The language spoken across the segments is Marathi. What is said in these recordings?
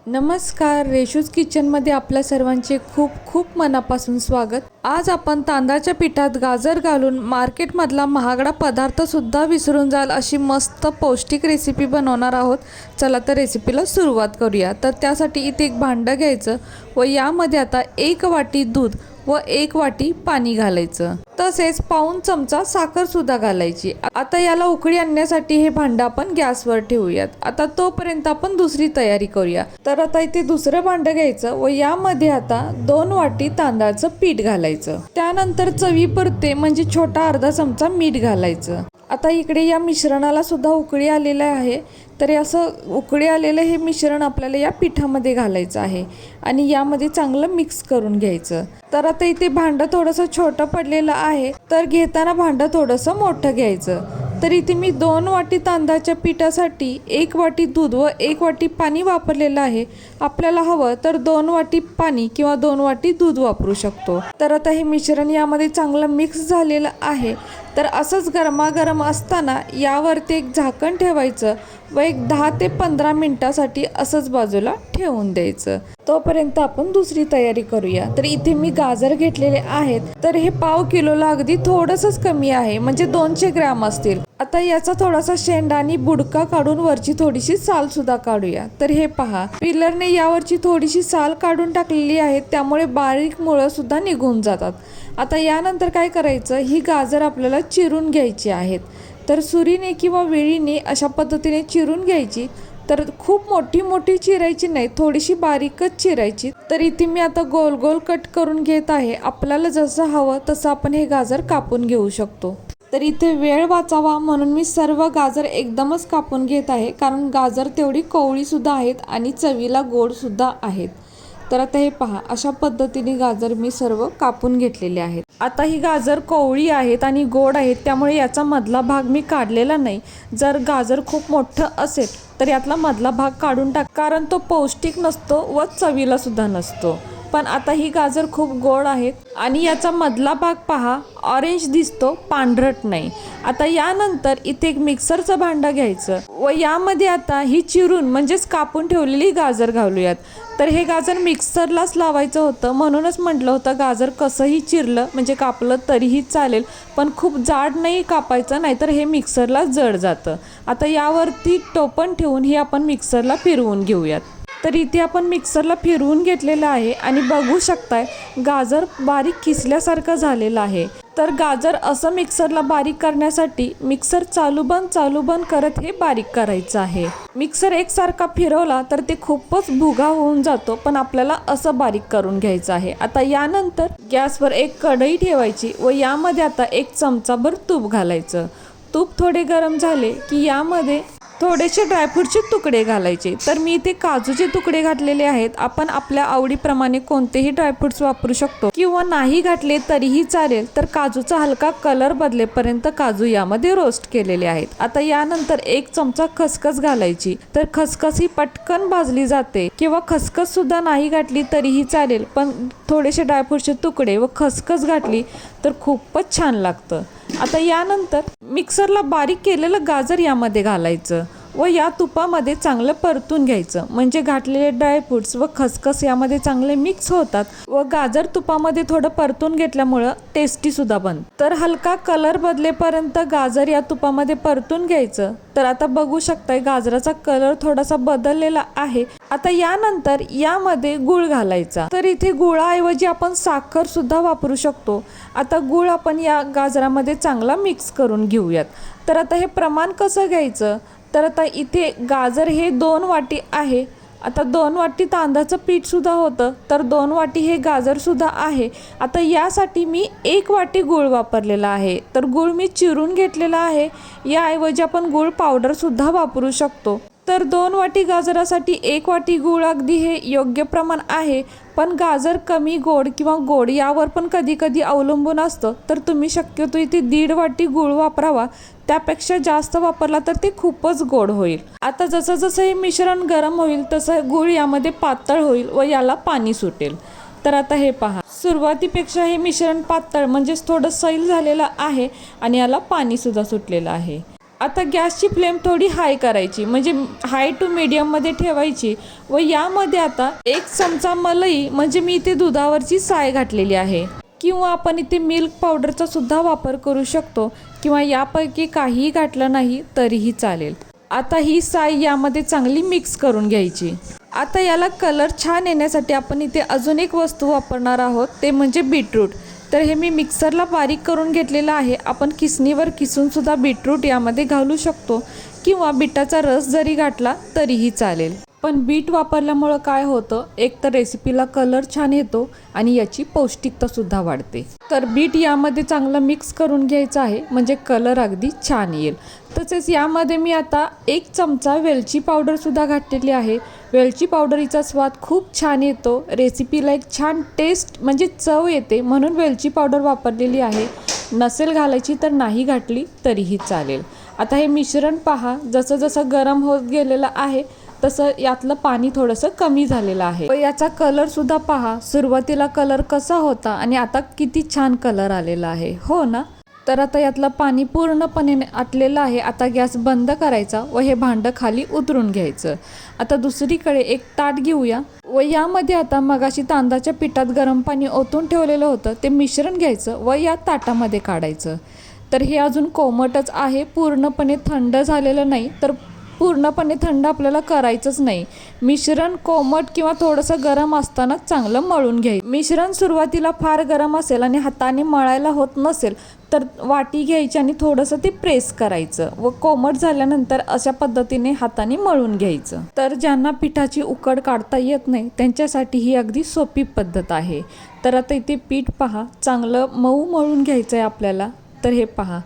नमस्कार, रेशूज किचनमध्ये आपल्या सर्वांचे खूप खूप मनापासून स्वागत। आज आपण तांदळाच्या पिठात गाजर घालून मार्केटमधला महागडा पदार्थसुद्धा विसरून जाल अशी मस्त पौष्टिक रेसिपी बनवणार आहोत। चला तर रेसिपीला सुरुवात करूया। तर त्यासाठी इथे एक भांडं घ्यायचं व यामध्ये आता 1 वाटी दूध व 1 वाटी पाणी घालायचं, तसेच पाऊण चमचा साखर सुद्धा घालायची। आता याला उकळी आणण्यासाठी हे भांडं आपण गॅसवर ठेवूयात। आता तोपर्यंत आपण दुसरी तयारी करूया। तर आता इथे दुसरं भांडं घ्यायचं व यामध्ये आता 2 वाटी तांदळाचं पीठ घालायचं। त्यानंतर चवीपुरते म्हणजे छोटा अर्धा चमचा मीठ घालायचं। आता इकडे या मिश्रणाला सुद्धा उकळी आलेली आहे। तर असं उकळी आलेलं हे मिश्रण आपल्याला या पिठामध्ये घालायचं आहे आणि यामध्ये चांगलं मिक्स करून घ्यायचं। तर आता इथे भांडं थोडंसं छोटं पडलेलं आहे, तर घेताना भांडं थोडंसं मोठं घ्यायचं। तर इथे मी 2 वाटी तांदळाच्या पिठासाठी 1 वाटी दूध व 1 वाटी पाणी वापरलेलं आहे। आपल्याला हवं तर 2 वाटी पाणी किंवा 2 वाटी दूध वापरू शकतो। तर आता हे मिश्रण यामध्ये चांगलं मिक्स झालेलं आहे। तर असंच गरमागरम असताना यावरती एक झाकण ठेवायचं व एक 10 ते 15 मिनिटासाठी असंच बाजूला ठेवून द्यायचं। तोपर्यंत आपण दुसरी तयारी करूया। तर इथे मी गाजर घेतलेले आहेत, तर हे पाव किलोला अगदी थोडंसंच कमी आहे, म्हणजे 200 ग्रॅम असतील। आता याचा थोडासा शेंडा आणि बुडका काढून वरची थोडीशी साल सुद्धा काढूया। तर हे पहा, पिलरने यावरची थोडीशी साल काढून टाकलेली आहे, त्यामुळे बारीक मुळं सुद्धा निघून जातात। आता यानंतर काय करायचं, ही गाजर आपल्याला चिरून घ्यायची आहेत। तर सुरीने किंवा वेळीने अशा पद्धतीने चिरून घ्यायची। तर खूप मोठी मोठी चिरायची नाही, थोडीशी बारीकच चिरायची। तर इथे मी आता गोल गोल कट करून घेत आहे। आपल्याला जसं हवं तसं आपण हे गाजर कापून घेऊ शकतो। तर इथे वेळ वाचावा म्हणून मी सर्व गाजर एकदमच कापून घेत आहे, कारण गाजर तेवढी कवळी सुद्धा आहेत आणि चवीला गोड सुद्धा आहेत। तर आता हे पहा, अशा पद्धतीने गाजर मी सर्व कापून घेतलेले आहेत। आता ही गाजर कवळी आहेत आणि गोड आहेत, त्यामुळे याचा मधला भाग मी काढलेला नाही। जर गाजर खूप मोठं असेल तर यातला मधला भाग काढून टाक, कारण तो पौष्टिक नसतो व चवीला सुद्धा नसतो। पण आता ही गाजर खूप गोड आहेत आणि याचा मधला भाग पहा, ऑरेंज दिसतो, पांढरट नाही। आता यानंतर इथे एक मिक्सरचं भांडं घ्यायचं व यामध्ये आता ही चिरून म्हणजेच कापून ठेवलेली गाजर घालूयात। तर हे गाजर मिक्सरलाच लावायचं होतं, म्हणूनच म्हटलं होतं गाजर कसंही चिरलं म्हणजे कापलं तरीही चालेल, पण खूप जाड नाही कापायचं, नाहीतर हे मिक्सरला जड जातं। आता यावरती टोपण ठेवून हे आपण मिक्सरला फिरवून घेऊयात। तर इथे आपण मिक्सरला फिरवून घेतलेलं आहे आणि बघू शकताय गाजर बारीक किसल्यासारखं झालेलं आहे। तर गाजर असं मिक्सरला बारीक करण्यासाठी मिक्सर चालू बंद करत हे बारीक करायचं आहे। मिक्सर एकसारखा फिरवला तर ते खूपच भुगा होऊन जातो, पण आपल्याला असं बारीक करून घ्यायचं आहे। आता यानंतर गॅसवर एक कढई ठेवायची व यामध्ये आता 1 चमचाभर तूप घालायचं। तूप थोडे गरम झाले की यामध्ये थोडेसे ड्रायफ्रूटचे तुकडे घालायचे। तर मी इथे काजूचे तुकडे घातलेले आहेत। आपण आपल्या आवडीप्रमाणे कोणतेही ड्रायफ्रुट्स वापरू शकतो किंवा नाही घातले तरीही चालेल। तर काजूचा हलका कलर बदलेपर्यंत काजू यामध्ये रोस्ट केलेले आहेत। आता यानंतर 1 चमचा खसखस घालायची। तर खसखस ही पटकन भाजली जाते, किंवा खसखस सुद्धा नाही घातली तरीही चालेल, पण थोडेसे ड्रायफ्रूटचे तुकडे व खसखस घातली तर खूपच छान लागतं। आता यानंतर मिक्सरला बारीक केलेलं गाजर यामध्ये घालायचं व या तुपामध्ये चांगलं परतून घ्यायचं, म्हणजे घातलेले ड्रायफ्रुट्स व खसखस यामध्ये चांगले मिक्स होतात व गाजर तुपामध्ये थोडं परतून घेतल्यामुळं टेस्टी सुद्धा बनतं। तर हलका कलर बदलेपर्यंत गाजर या तुपामध्ये परतून घ्यायचं। तर आता बघू शकताय गाजराचा कलर थोडासा बदललेला आहे। आता यानंतर यामध्ये गूळ घालायचा। तर इथे गुळाऐवजी आपण साखर सुद्धा वापरू शकतो। आता गूळ आपण या गाजरामध्ये चांगला मिक्स करून घेऊयात। तर आता हे प्रमाण कसं घ्यायचं, तर आता इथे गाजर हे 2 वाटी आहे। आता 2 वाटी तांदळाचं पीठ सुद्धा होतं, तर 2 वाटी हे गाजर सुद्धा आहे। आता यासाठी मी 1 वाटी गूळ वापरलेला आहे। तर गूळ मी चिरून घेतलेला आहे, याऐवजी आपण गूळ पावडर सुद्धा वापरू शकतो। तर 2 वाटी गाजरासाठी 1 वाटी गूळ अगदी हे योग्य प्रमाण आहे। पण गाजर कमी गोड किंवा गोड यावर पण कधी कधी अवलंबून असतं, तर तुम्ही शक्यतो इथे 1.5 वाटी गूळ वापरावा। त्यापेक्षा जास्त वापरला तर ते खूपच गोड होईल। आता जसं जसं हे मिश्रण गरम होईल तसं गूळ यामध्ये पातळ होईल व याला पाणी सुटेल। तर आता हे पहा, सुरुवातीपेक्षा हे मिश्रण पातळ म्हणजेच थोडं सैल झालेलं आहे आणि याला पाणी सुद्धा सुटलेलं आहे। आता गॅसची फ्लेम थोडी हाय करायची, म्हणजे हाय टू मीडियममध्ये ठेवायची व यामध्ये आता 1 चमचा मलई म्हणजे मी इथे दुधावरची साय घातलेली आहे, किंवा आपण इथे मिल्क पावडरचा सुद्धा वापर करू शकतो, किंवा यापैकी काहीही घातलं नाही तरीही चालेल. आता ही साय यामध्ये चांगली मिक्स करून घ्यायची. आता याला कलर छान येण्यासाठी आपण इथे अजून एक वस्तू वापरणार आहोत, ते म्हणजे बीटरूट. तर हे मी मिक्सरला बारीक करून घेतलेलं आहे. आपण किसणीवर किसून सुद्धा बीटरूट यामध्ये घालू शकतो, किंवा बीटाचा रस जरी घातला तरीही चालेल. पण बीट वापरल्यामुळं काय होतं, एक तर रेसिपीला कलर छान येतो आणि याची पौष्टिकतासुद्धा वाढते. तर बीट यामध्ये चांगलं मिक्स करून घ्यायचं आहे, म्हणजे कलर अगदी छान येईल. तसेच यामध्ये मी आता 1 चमचा वेलची पावडरसुद्धा घातलेली आहे. वेलची पावडरीचा स्वाद खूप छान येतो, रेसिपीला एक छान टेस्ट म्हणजे चव येते, म्हणून वेलची पावडर वापरलेली आहे. नसेल घालायची तर नाही घातली तरीही चालेल. आता हे मिश्रण पहा, जसं जसं गरम होत गेलेलं आहे तसं यातलं पाणी थोडंसं कमी झालेलं आहे. व याचा कलरसुद्धा पहा, सुरुवातीला कलर कसा होता आणि आता किती छान कलर आलेला आहे, हो ना. तर आता यातलं पाणी पूर्णपणे आटलेलं आहे. आता गॅस बंद करायचा व हे भांडं खाली उतरून घ्यायचं. आता दुसरीकडे एक ताट घेऊया व यामध्ये आता मगाशी तांदळाच्या पिठात गरम पाणी ओतून ठेवलेलं होतं ते मिश्रण घ्यायचं व या ताटामध्ये काढायचं. तर हे अजून कोमटच आहे, पूर्णपणे थंड झालेलं नाही. तर पूर्णपणे थंड आपल्याला करायचंच नाही. मिश्रण कोमट किंवा थोडंसं गरम असताना चांगलं मळून घ्यायचं. मिश्रण सुरुवातीला फार गरम असेल आणि हाताने मळायला होत नसेल तर वाटी घ्यायची आणि थोडंसं ते प्रेस करायचं व कोमट झाल्यानंतर अशा पद्धतीने हाताने मळून घ्यायचं. तर ज्यांना पिठाची उकड काढता येत नाही त्यांच्यासाठी ही अगदी सोपी पद्धत आहे. तर आता इथे पीठ पहा, चांगलं मऊ मळून घ्यायचं आहे आपल्याला. तर हे पहा,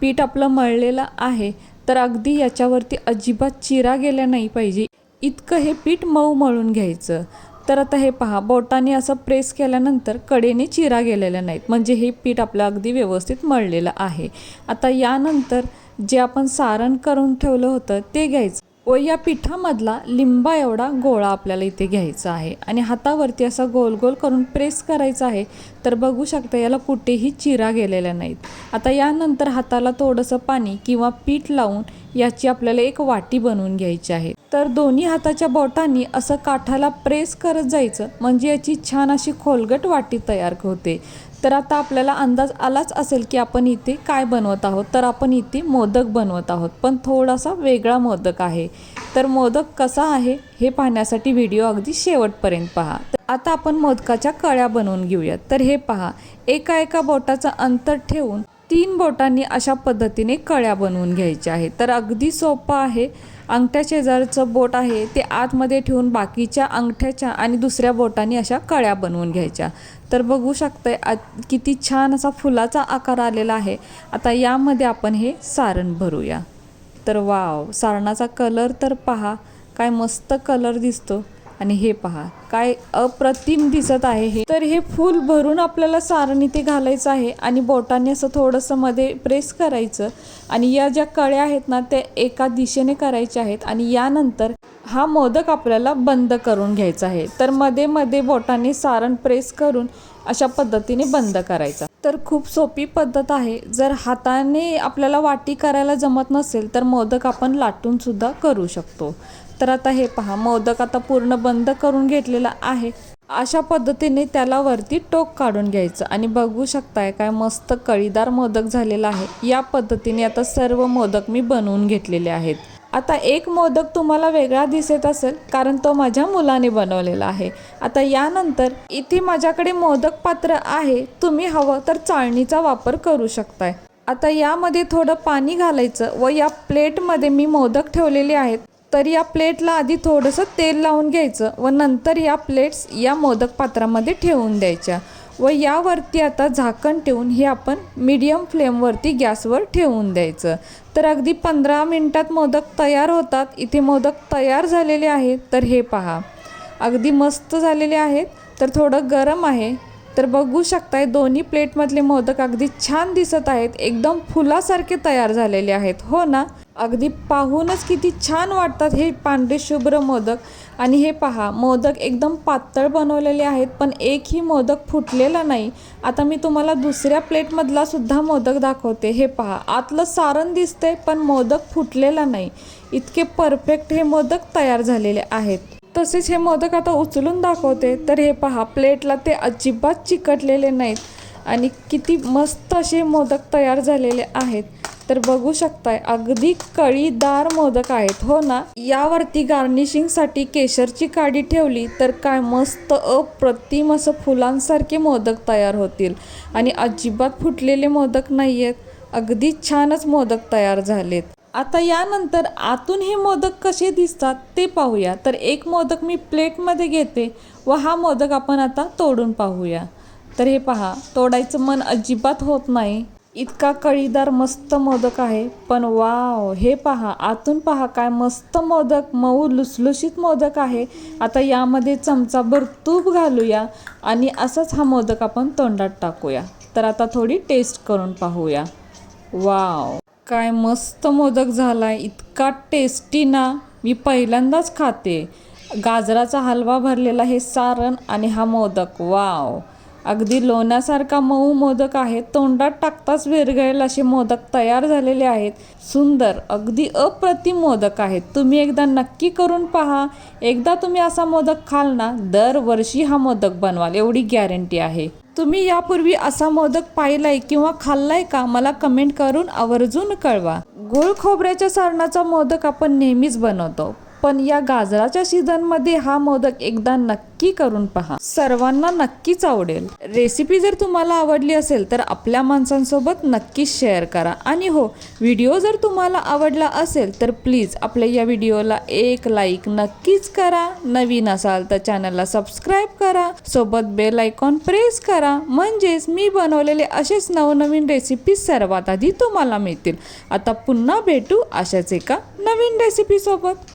पीठ आपलं मळलेलं आहे. तर अगदी याच्यावरती अजिबात चिरा गेल्या नाही पाहिजे इतकं हे पीठ मऊ मळून घ्यायचं. तर आता हे पहा, बोटाने असं प्रेस केल्यानंतर कडेने चिरा गेलेल्या नाहीत, म्हणजे हे पीठ आपलं अगदी व्यवस्थित मळलेलं आहे. आता यानंतर जे आपण सारण करून ठेवलं होतं ते घ्यायचं व या पिठामधला लिंबा एवढा गोळा आपल्याला इथे घ्यायचा आहे आणि हातावरती असा गोल गोल करून प्रेस करायचा आहे. तर बघू शकता याला कुठेही चिरा गेलेल्या नाहीत. आता यानंतर हाताला थोडंसं पाणी किंवा पीठ लावून याची आपल्याला एक वाटी बनवून घ्यायची आहे. तर दोन्ही हाताच्या बोटांनी असं काठाला प्रेस करत जायचं, म्हणजे याची छान अशी खोलगट वाटी तयार होते. तर आता आपल्याला अंदाज आलाच असेल की आपण इथे काय बनवत आहोत. तर आपण इथे मोदक बनवत आहोत, पण थोडासा वेगळा मोदक आहे. तर मोदक कसा आहे हे पाहण्यासाठी व्हिडिओ अगदी शेवटपर्यंत पहा. आता आपण मोदकाच्या कळ्या बनवून घेऊयात. तर हे पहा, एका बोटाचं अंतर ठेवून 3 बोटांनी अशा पद्धतीने कळ्या बनवून घ्यायच्या आहेत. तर अगदी सोपं आहे. अंगठ्या शेजारचं बोट आहे ते आतमध्ये ठेवून बाकीच्या अंगठ्याच्या आणि दुसऱ्या बोटांनी अशा कळ्या बनवून घ्यायच्या. तर बघू शकताय किती छान असा फुलाचा आकार आलेला आहे. आता यामध्ये आपण हे सारण भरूया. तर वाव, सारणाचा कलर तर पहा, काय मस्त कलर दिसतो. आणि हे पहा, काय अप्रतिम दिसत आहे हे. तर हे फूल भरून आपल्याला सारण इथे घालायचं आहे आणि बोटाने असं थोडंसं मध्ये प्रेस करायचं आणि या ज्या कळ्या आहेत ना त्या एका दिशेने करायच्या आहेत. आणि यानंतर हा मोदक आपल्याला बंद करून घ्यायचा आहे. तर मध्ये मध्ये बोटाने सारण प्रेस करून अशा पद्धतीने बंद करायचा. तर खूप सोपी पद्धत आहे. जर हाताने आपल्याला वाटी करायला जमत नसेल तर मोदक आपण लाटून सुद्धा करू शकतो. तर आता हे पहा, मोदक आता पूर्ण बंद करून घेतलेला आहे. अशा पद्धतीने त्याला वरती टोक काढून घ्यायचं आणि बघू शकताय काय मस्त कळीदार मोदक झालेला आहे. या पद्धतीने आता सर्व मोदक मी बनवून घेतलेले आहेत. आता एक मोदक तुम्हाला वेगळा दिसत असेल कारण तो माझ्या मुलाने बनवलेला आहे. आता यानंतर इथे माझ्याकडे मोदक पात्र आहे, तुम्ही हवं तर चाळणीचा वापर करू शकताय. आता यामध्ये थोडं पाणी घालायचं व या प्लेटमध्ये मी मोदक ठेवलेले आहेत. तर या प्लेटला आधी थोडंसं तेल लावून घ्यायचं व नंतर या प्लेट्स या मोदक पात्रामध्ये ठेवून द्यायच्या व यावरती आता झाकण ठेवून हे आपण मीडियम फ्लेमवरती गॅसवर ठेवून द्यायचं. तर अगदी 15 मिनिटात मोदक तयार होतात. इथे मोदक तयार झालेले आहेत. तर हे पहा, अगदी मस्त झालेले आहेत. तर थोडं गरम आहे तर बघू शकताय दोन्ही प्लेटमधले मोदक अगदी छान दिसत आहेत, एकदम फुलासारखे तयार झालेले आहेत, हो ना. अगदी पाहूनच किती छान वाटतात हे पांढरे शुभ्र मोदक. आणि हे पहा, मोदक एकदम पातळ बनवलेले आहेत, पण एकही मोदक फुटलेला नाही. आता मी तुम्हाला दुसऱ्या प्लेटमधला सुद्धा मोदक दाखवते. हे पहा, आतलं सारण दिसतंय पण मोदक फुटलेला नाही. इतके परफेक्ट हे मोदक तयार झालेले आहेत. तसेच हे मोदक आता उचलून दाखवते. तर हे पहा, प्लेटला ते अजिबात चिकटलेले नाहीत आणि किती मस्त असे मोदक तयार झालेले आहेत. तर बघू शकताय, अगदी कळीदार मोदक आहेत, हो ना. यावरती गार्निशिंगसाठी केशरची काडी ठेवली तर काय मस्त अप्रतिम असं फुलांसारखे मोदक तयार होतील. आणि अजिबात फुटलेले मोदक नाही आहेत, अगदी छानच मोदक तयार झालेत. आता यानंतर आतून हे मोदक कसे दिसतात ते पाहूया. तर एक मोदक मी प्लेटमध्ये घेते व हा मोदक आपण आता तोडून पाहूया. तर हे पहा, तोडायचं मन अजिबात होत नाही, इतका कळीदार मस्त मोदक आहे. पण वाव, हे पहा, आतून पहा काय मस्त मोदक, मऊ लुसलुशीत मोदक आहे. आता यामध्ये चमचाभर तूप घालूया आणि असाच हा मोदक आपण तोंडात टाकूया. तर आता थोडी टेस्ट करून पाहूया. वाव, काय मस्त मोदक झालाय, इतका टेस्टी ना. मी पहिल्यांदाच खाते. गाजराचा हलवा भरलेला हे सारण आणि हा मोदक, वाव, अगदी लोण्यासारखा मऊ मोदक आहे. तोंडात टाकताच विरघळेल असे मोदक तयार झालेले आहेत. सुंदर, अगदी अप्रतिम मोदक आहेत. तुम्ही एकदा नक्की करून पहा. एकदा तुम्ही असा मोदक खाल ना, दरवर्षी हा मोदक बनवाल एवढी गॅरंटी आहे. तुम्ही यापूर्वी असा मोदक पाहिलाय किंवा खाल्लाय का? मला कमेंट करून आवर्जून कळवा. गूळ खोबऱ्याच्या सारणाचा मोदक आपण नेहमीच बनवतो, पण या गाजराच्या सीझनमध्ये हा मोदक एकदा नक्की करून पहा, सर्वांना नक्कीच आवडेल. रेसिपी जर तुम्हाला आवडली असेल तर आपल्या माणसांसोबत नक्कीच शेअर करा. आणि हो, व्हिडिओ जर तुम्हाला आवडला असेल तर प्लीज आपल्या या व्हिडिओला एक लाईक नक्कीच करा. नवीन असाल तर चॅनलला सबस्क्राईब करा, सोबत बेल आयकॉन प्रेस करा, म्हणजेच मी बनवलेले असेच नवनवीन रेसिपी सर्वात आधी तुम्हाला मिळतील. आता पुन्हा भेटू अशाच एका नवीन रेसिपी सोबत.